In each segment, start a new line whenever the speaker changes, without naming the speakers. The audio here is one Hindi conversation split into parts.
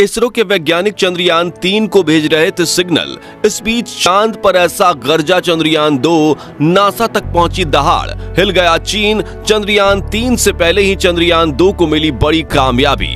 इसरो के वैज्ञानिक चंद्रयान-3 को भेज रहे थे सिग्नल। इस बीच चांद पर ऐसा गरजा चंद्रयान-2, नासा तक पहुंची दहाड़, हिल गया चीन। चंद्रयान-3 से पहले ही चंद्रयान-2 को मिली बड़ी कामयाबी।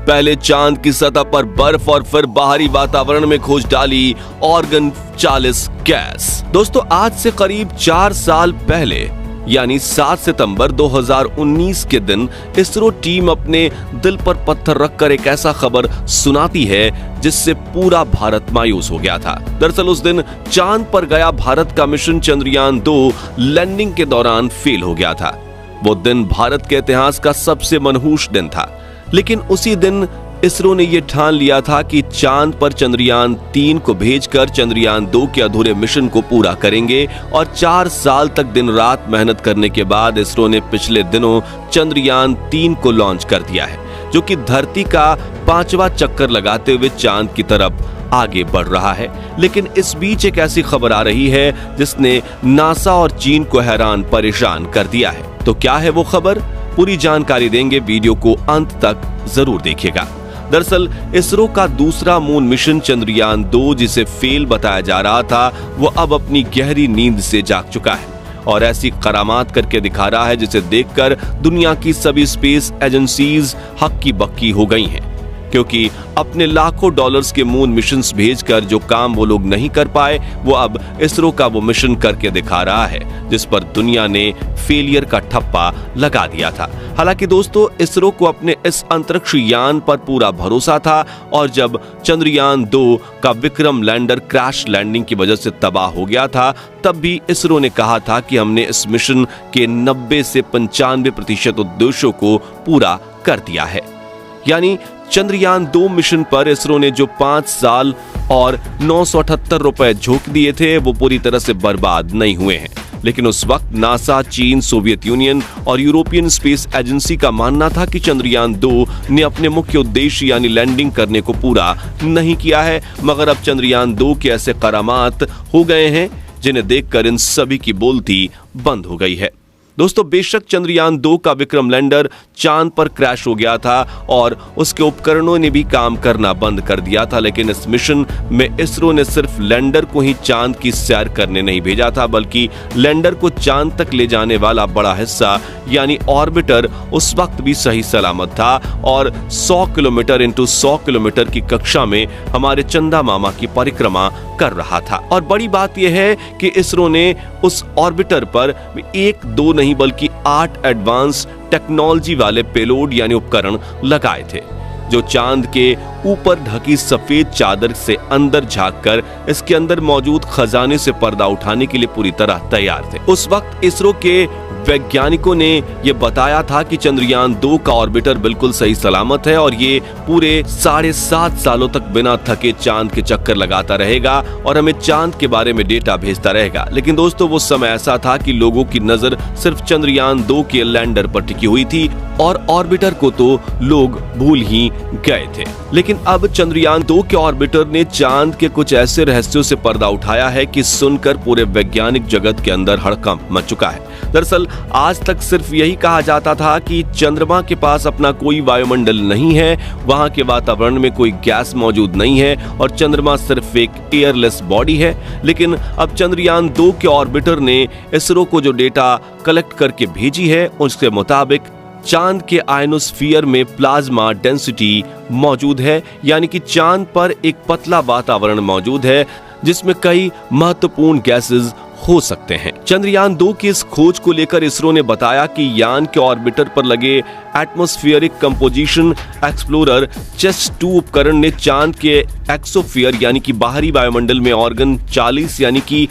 पहले चांद की सतह पर बर्फ और फिर बाहरी वातावरण में खोज डाली ऑर्गन 40 गैस। दोस्तों, आज से करीब 4 साल पहले यानी 7 सितंबर 2019 के दिन इसरो टीम अपने दिल पर पत्थर रखकर एक ऐसा खबर सुनाती है जिससे पूरा भारत मायूस हो गया था। दरअसल उस दिन चांद पर गया भारत का मिशन चंद्रयान-2 लैंडिंग के दौरान फेल हो गया था। वो दिन भारत के इतिहास का सबसे मनहूस दिन था। लेकिन उसी दिन इसरो ने यह ठान लिया था कि चांद पर चंद्रयान-3 को भेजकर चंद्रयान-2 के अधूरे मिशन को पूरा करेंगे। और 4 साल तक दिन रात मेहनत करने के बाद इसरो ने पिछले दिनों चंद्रयान-3 को लॉन्च कर दिया है, जो कि धरती का 5वां चक्कर लगाते हुए चांद की तरफ आगे बढ़ रहा है। लेकिन इस बीच एक ऐसी खबर आ रही है जिसने नासा और चीन को हैरान परेशान कर दिया है। तो क्या है वो खबर? पूरी जानकारी देंगे, वीडियो को अंत तक जरूर देखिएगा। दरअसल इसरो का दूसरा मून मिशन चंद्रयान-2, जिसे फेल बताया जा रहा था, वो अब अपनी गहरी नींद से जाग चुका है और ऐसी करामात करके दिखा रहा है जिसे देखकर दुनिया की सभी स्पेस एजेंसीज हक्की बक्की हो गई हैं। क्योंकि अपने लाखों डॉलर्स के मून मिशंस भेजकर जो काम वो लोग नहीं कर पाए, वो अब इसरो का वो मिशन करके दिखा रहा है जिस पर दुनिया ने फेलियर का ठप्पा लगा दिया था। हालांकि दोस्तों, इसरो को अपने इस अंतरिक्ष यान पर पूरा भरोसा था और जब चंद्रयान-2 का विक्रम लैंडर क्रैश लैंडिंग की वजह से तबाह हो गया था, तब भी इसरो ने कहा था कि हमने इस मिशन के 90 से 95% उद्देश्यों को पूरा कर दिया है। यानी चंद्रयान-2 मिशन पर इसरो ने जो 5 साल और 978 रुपए झोंक दिए थे, वो पूरी तरह से बर्बाद नहीं हुए हैं। लेकिन उस वक्त नासा, चीन, सोवियत यूनियन और यूरोपियन स्पेस एजेंसी का मानना था कि चंद्रयान-2 ने अपने मुख्य उद्देश्य यानी लैंडिंग करने को पूरा नहीं किया है। मगर अब चंद्रयान-2 के ऐसे करामात हो गए हैं जिन्हें देखकर इन सभी की बोलती बंद हो गई है। दोस्तों, बेशक चंद्रयान-2 का विक्रम लैंडर चांद पर क्रैश हो गया था और उसके उपकरणों ने भी काम करना बंद कर दिया था, लेकिन इस मिशन में इसरो ने सिर्फ लैंडर को ही चांद की सैर करने नहीं भेजा था, बल्कि लैंडर को चांद तक ले जाने वाला बड़ा हिस्सा यानी ऑर्बिटर उस वक्त भी सही सलामत था और 100 किलोमीटर इंटू 100 किलोमीटर की कक्षा में हमारे चंदा मामा की परिक्रमा कर रहा था। और बड़ी बात यह है कि इसरो ने उस ऑर्बिटर पर 1-2 नहीं बल्कि 8 एडवांस टेक्नोलॉजी वाले पेलोड यानी उपकरण लगाए थे, जो चांद के ऊपर ढकी सफेद चादर से अंदर झांककर इसके अंदर मौजूद खजाने से पर्दा उठाने के लिए पूरी तरह तैयार थे। उस वक्त इसरो के वैज्ञानिकों ने यह बताया था कि चंद्रयान-2 का ऑर्बिटर बिल्कुल सही सलामत है और ये पूरे 7.5 सालों तक बिना थके चांद के चक्कर लगाता रहेगा और हमें चांद के बारे में डेटा भेजता रहेगा। लेकिन दोस्तों, वो समय ऐसा था कि लोगों की नजर सिर्फ चंद्रयान-2 के लैंडर पर टिकी हुई थी और ऑर्बिटर को तो लोग भूल ही गए थे। लेकिन अब चंद्रयान-2 के ऑर्बिटर ने चांद के कुछ ऐसे रहस्यों से पर्दा उठाया है कि सुनकर पूरे वैज्ञानिक जगत के अंदर हड़कंप मच चुका है। दरअसल आज तक सिर्फ यही कहा जाता था कि चंद्रमा के पास अपना कोई वायुमंडल नहीं है, वहां के वातावरण में कोई गैस मौजूद नहीं है और चंद्रमा सिर्फ एक एयरलेस बॉडी है। लेकिन अब चंद्रयान-2 के ऑर्बिटर ने इसरो को जो डेटा कलेक्ट करके भेजी है, उसके मुताबिक चांद के आयनोस्फीयर में प्लाज्मा डेंसिटी मौजूद है, यानी कि चांद पर एक पतला वातावरण मौजूद है जिसमें कई महत्वपूर्ण गैसेस हो सकते हैं। चंद्रयान-2 की इस खोज को लेकर इसरो ने बताया कि यान के ऑर्बिटर पर लगे एटमॉस्फेरिक कंपोजिशन एक्सप्लोरर CHESS-2 उपकरण ने चांद के एक्सोफियर यानी कि बाहरी वायुमंडल में ऑर्गन 40 यानी कि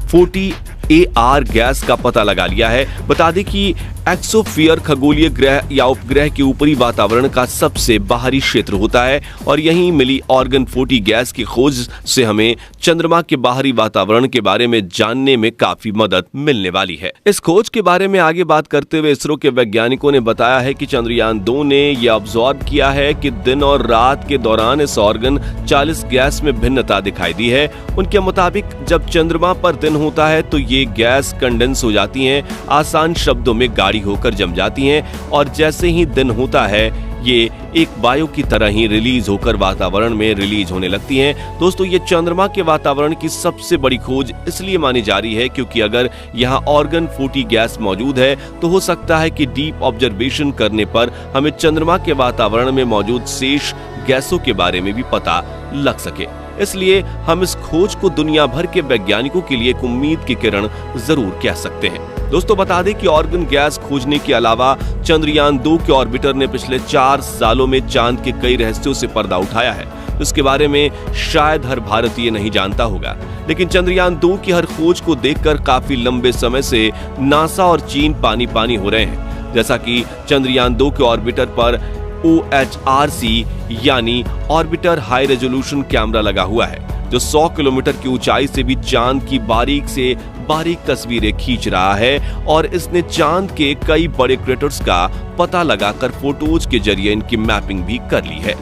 40 AR गैस का पता लगा लिया है। बता दें कि एक्सोफियर खगोलीय ग्रह या उपग्रह के ऊपरी वातावरण का सबसे बाहरी क्षेत्र होता है और यहीं मिली ऑर्गन 40 गैस की खोज से हमें चंद्रमा के बाहरी वातावरण के बारे में जानने में काफी मदद मिलने वाली है। इस खोज के बारे में आगे बात करते हुए इसरो के वैज्ञानिकों ने बताया है कि चंद्रयान-2 ने यह ऑब्जर्व किया है कि दिन और रात के दौरान इस ऑर्गन 40 गैस में भिन्नता दिखाई दी है। उनके मुताबिक जब चंद्रमा पर दिन होता है तो ये गैस कंडेंस हो जाती हैं, आसान शब्दों में गाढ़ी होकर जम जाती हैं और जैसे ही दिन होता है ये एक वायु की तरह ही रिलीज होकर वातावरण में रिलीज होने लगती हैं। दोस्तों, ये चंद्रमा के वातावरण की सबसे बड़ी खोज इसलिए मानी जा रही है क्योंकि अगर यहाँ ऑर्गन 40 गैस मौजूद है तो हो सकता है कि डीप ऑब्जर्वेशन करने पर हमें चंद्रमा के वातावरण में मौजूद शेष गैसों के बारे में भी पता लग सके। इसलिए हम इस खोज को दुनिया भर के वैज्ञानिकों के लिए एक उम्मीद की किरण जरूर कह सकते हैं। दोस्तों, बता दें कि ऑर्गन गैस खोजने के अलावा चंद्रयान 2 के ऑर्बिटर ने पिछले 4 सालों में चांद के कई रहस्यों से पर्दा उठाया है। उसके बारे में शायद हर भारतीय नहीं जानता होगा, लेकिन चंद्रयान 2 की हर खोज को देखकर काफी लंबे समय से नासा और चीन पानी पानी हो रहे हैं। जैसा कि चंद्रयान 2 के ऑर्बिटर पर OHRC यानी ऑर्बिटर हाई रेजोल्यूशन कैमरा लगा हुआ है, जो 100 किलोमीटर की ऊंचाई से भी चांद की बारीक से बारीक तस्वीरें खींच रहा है और इसने चांद के कई बड़े क्रेटर्स का पता लगाकर फोटोज के जरिए इनकी मैपिंग भी कर ली है।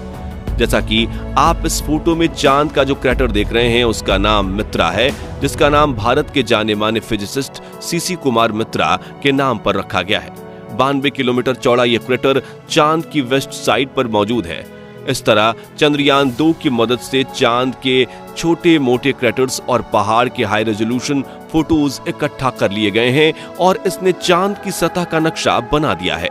जैसा कि आप इस फोटो में चांद का जो क्रेटर देख रहे हैं उसका नाम मित्रा है, जिसका नाम भारत के जाने माने फिजिसिस्ट सीसी कुमार मित्रा के नाम पर रखा गया है। 92 किलोमीटर चौड़ा यह क्रेटर चांद की वेस्ट साइड पर मौजूद है। इस तरह चंद्रयान 2 की मदद से चांद के छोटे मोटे क्रेटर्स और पहाड़ के हाई रेजोल्यूशन फोटोज इकट्ठा कर लिए गए हैं और इसने चांद की सतह का नक्शा बना दिया है,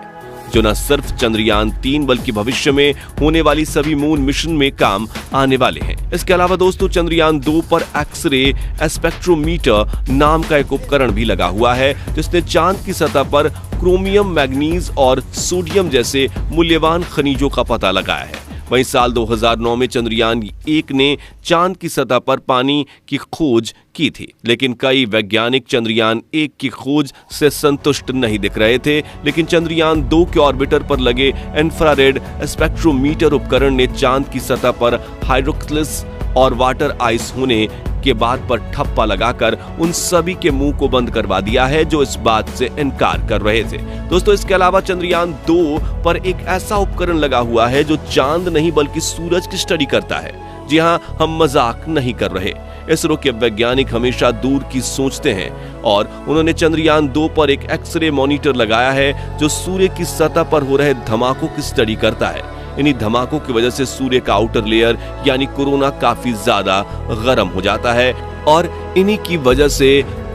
जो न सिर्फ चंद्रयान 3 बल्कि भविष्य में होने वाली सभी मून मिशन में काम आने वाले हैं। इसके अलावा दोस्तों, चंद्रयान 2 पर एक्सरे स्पेक्ट्रोमीटर नाम का एक उपकरण भी लगा हुआ है, जिसने चांद की सतह पर क्रोमियम, मैग्नीज और सोडियम जैसे मूल्यवान खनिजों का पता लगाया है। वहीं साल 2009 में चंद्रयान 1 ने चांद की सतह पर पानी की खोज की थी, लेकिन कई वैज्ञानिक चंद्रयान 1 की खोज से संतुष्ट नहीं दिख रहे थे। लेकिन चंद्रयान 2 के ऑर्बिटर पर लगे इंफ्रारेड स्पेक्ट्रोमीटर उपकरण ने चांद की सतह पर हाइड्रोक्सिस और वाटर आइस होने के बाद पर ठप्पा लगाकर उन सभी के मुंह को बंद करवा दिया है जो इस बात से इनकार कर रहे थे। दोस्तों, इसके अलावा चंद्रयान 2 पर एक ऐसा उपकरण लगा हुआ है जो चांद नहीं बल्कि सूरज की स्टडी करता है। जी हां, हम मजाक नहीं कर रहे। इसरो के वैज्ञानिक हमेशा दूर की सोचते हैं और उन्होंने चंद्रयान 2 पर एक एक्सरे मॉनिटर लगाया है जो सूर्य की सतह पर हो रहे धमाकों की स्टडी करता है। इन्हीं धमाकों की वजह से सूर्य का आउटर लेयर यानी कोरोना काफी ज्यादा गर्म हो जाता है और इन्हीं की वजह से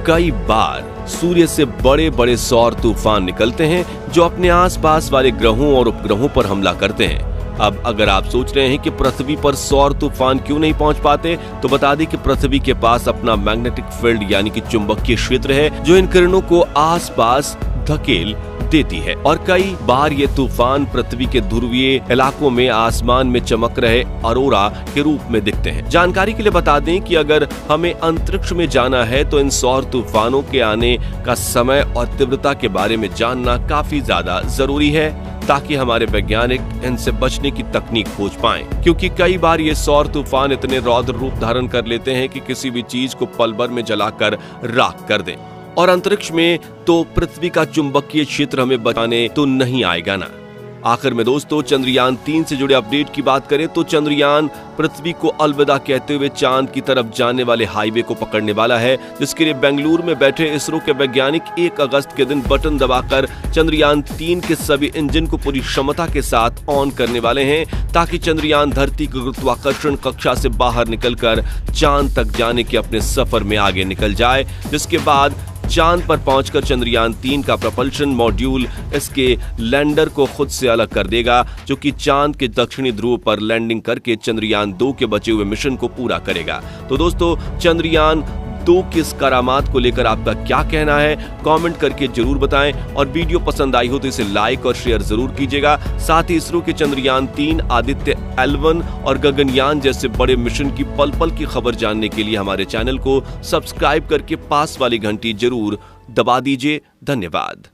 कई बार सूर्य से बड़े बड़े सौर तूफान निकलते हैं जो अपने आसपास वाले ग्रहों और उपग्रहों पर हमला करते हैं। अब अगर आप सोच रहे हैं कि पृथ्वी पर सौर तूफान क्यों नहीं पहुंच पाते, तो बता दें कि पृथ्वी के पास अपना मैग्नेटिक फील्ड यानी कि चुंबकीय क्षेत्र है जो इन किरणों को आसपास धकेल देती है और कई बार ये तूफान पृथ्वी के ध्रुवीय इलाकों में आसमान में चमक रहे ऑरोरा के रूप में दिखते हैं। जानकारी के लिए बता दें कि अगर हमें अंतरिक्ष में जाना है तो इन सौर तूफानों के आने का समय और तीव्रता के बारे में जानना काफी ज्यादा जरूरी है ताकि हमारे वैज्ञानिक इनसे बचने की तकनीक खोज पाएं, क्योंकि कई बार ये सौर तूफान इतने रौद्र रूप धारण कर लेते हैं कि किसी भी चीज को पल भर में जलाकर राख कर दें। और अंतरिक्ष में तो पृथ्वी का चुंबकीय क्षेत्र हमें बचाने तो नहीं आएगा ना। आखिर में दोस्तों, चंद्रयान 3 से जुड़े अपडेट की बात करें तो चंद्रयान पृथ्वी को अलविदा कहते हुए चांद की तरफ जाने वाले हाईवे को पकड़ने वाला है, जिसके लिए बेंगलुरु में बैठे इसरो के वैज्ञानिक 1 अगस्त के दिन बटन दबाकर चंद्रयान 3 के सभी इंजन को पूरी क्षमता के साथ ऑन करने वाले हैं ताकि चंद्रयान धरती की गुरुत्वाकर्षण कक्षा से बाहर निकलकर चांद तक जाने के अपने सफर में आगे निकल जाए, जिसके बाद चांद पर पहुंचकर चंद्रयान 3 का प्रपल्शन मॉड्यूल इसके लैंडर को खुद से अलग कर देगा, जो कि चांद के दक्षिणी ध्रुव पर लैंडिंग करके चंद्रयान 2 के बचे हुए मिशन को पूरा करेगा। तो दोस्तों, चंद्रयान 2 की इस करामात को लेकर आपका क्या कहना है, कमेंट करके जरूर बताएं और वीडियो पसंद आई हो तो इसे लाइक और शेयर जरूर कीजिएगा। साथ ही इसरो के चंद्रयान 3, आदित्य L1 और गगनयान जैसे बड़े मिशन की पल पल की खबर जानने के लिए हमारे चैनल को सब्सक्राइब करके पास वाली घंटी जरूर दबा दीजिए। धन्यवाद।